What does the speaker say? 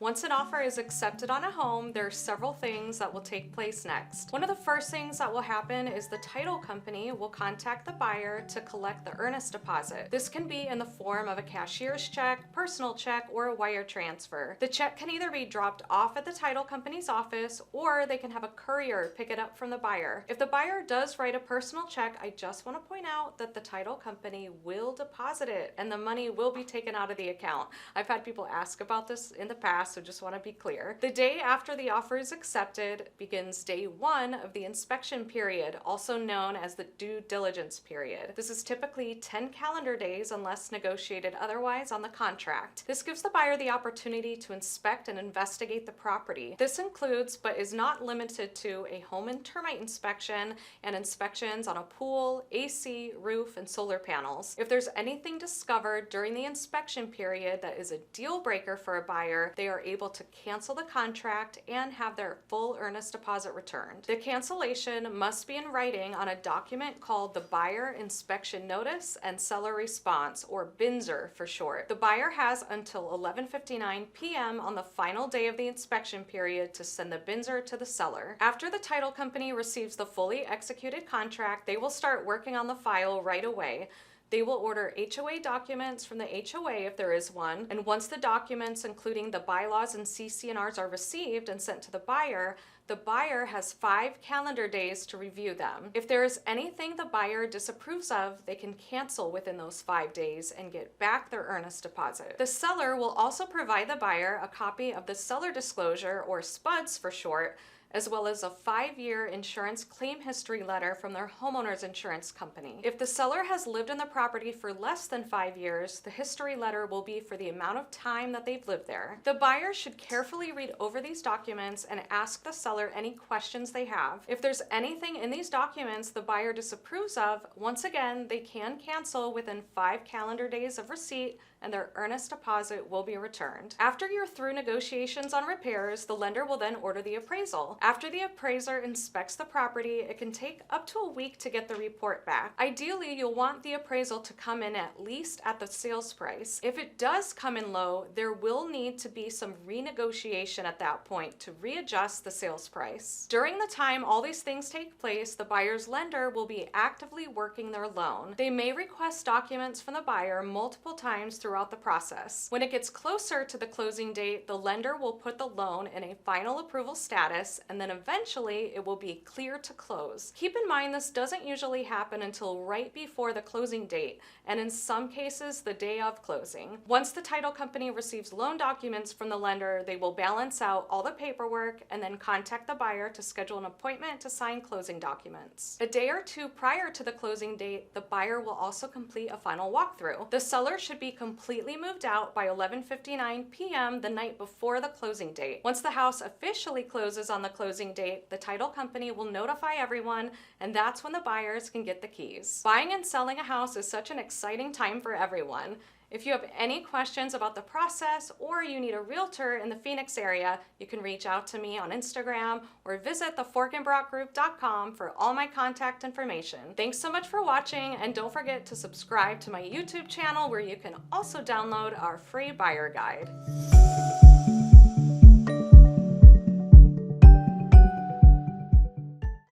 Once an offer is accepted on a home, there are several things that will take place next. One of the first things that will happen is the title company will contact the buyer to collect the earnest deposit. This can be in the form of a cashier's check, personal check, or a wire transfer. The check can either be dropped off at the title company's office, or they can have a courier pick it up from the buyer. If the buyer does write a personal check, I just want to point out that the title company will deposit it and the money will be taken out of the account. I've had people ask about this in the past, so just want to be clear. The day after the offer is accepted begins day 1 of the inspection period, also known as the due diligence period. This is typically 10 calendar days unless negotiated otherwise on the contract. This gives the buyer the opportunity to inspect and investigate the property. This includes, but is not limited to, a home and termite inspection and inspections on a pool, AC, roof, and solar panels. If there's anything discovered during the inspection period that is a deal breaker for a buyer, they are able to cancel the contract and have their full earnest deposit returned. The cancellation must be in writing on a document called the Buyer Inspection Notice and Seller Response, or BINSR for short. The buyer has until 11:59 p.m. on the final day of the inspection period to send the BINSR to the seller. After the title company receives the fully executed contract, they will start working on the file right away. They will order HOA documents from the HOA if there is one, and once the documents, including the bylaws and CC&Rs, are received and sent to the buyer has 5 calendar days to review them. If there is anything the buyer disapproves of, they can cancel within those 5 days and get back their earnest deposit. The seller will also provide the buyer a copy of the seller disclosure, or SPUDS for short, as well as a 5-year insurance claim history letter from their homeowner's insurance company. If the seller has lived in the property for less than 5 years, the history letter will be for the amount of time that they've lived there. The buyer should carefully read over these documents and ask the seller any questions they have. If there's anything in these documents the buyer disapproves of, once again, they can cancel within 5 calendar days of receipt and their earnest deposit will be returned. After you're through negotiations on repairs, the lender will then order the appraisal. After the appraiser inspects the property, it can take up to a week to get the report back. Ideally, you'll want the appraisal to come in at least at the sales price. If it does come in low, there will need to be some renegotiation at that point to readjust the sales price. During the time all these things take place, the buyer's lender will be actively working their loan. They may request documents from the buyer multiple times throughout the process. When it gets closer to the closing date, the lender will put the loan in a final approval status, and then eventually it will be clear to close. Keep in mind this doesn't usually happen until right before the closing date, and in some cases the day of closing. Once the title company receives loan documents from the lender, they will balance out all the paperwork and then contact the buyer to schedule an appointment to sign closing documents. A day or two prior to the closing date, the buyer will also complete a final walkthrough. The seller should be completely moved out by 11:59 p.m. the night before the closing date. Once the house officially closes on the closing date, the title company will notify everyone, and that's when the buyers can get the keys. Buying and selling a house is such an exciting time for everyone. If you have any questions about the process or you need a realtor in the Phoenix area, you can reach out to me on Instagram or visit theforkenbrockgroup.com for all my contact information. Thanks so much for watching, and don't forget to subscribe to my YouTube channel where you can also download our free buyer guide.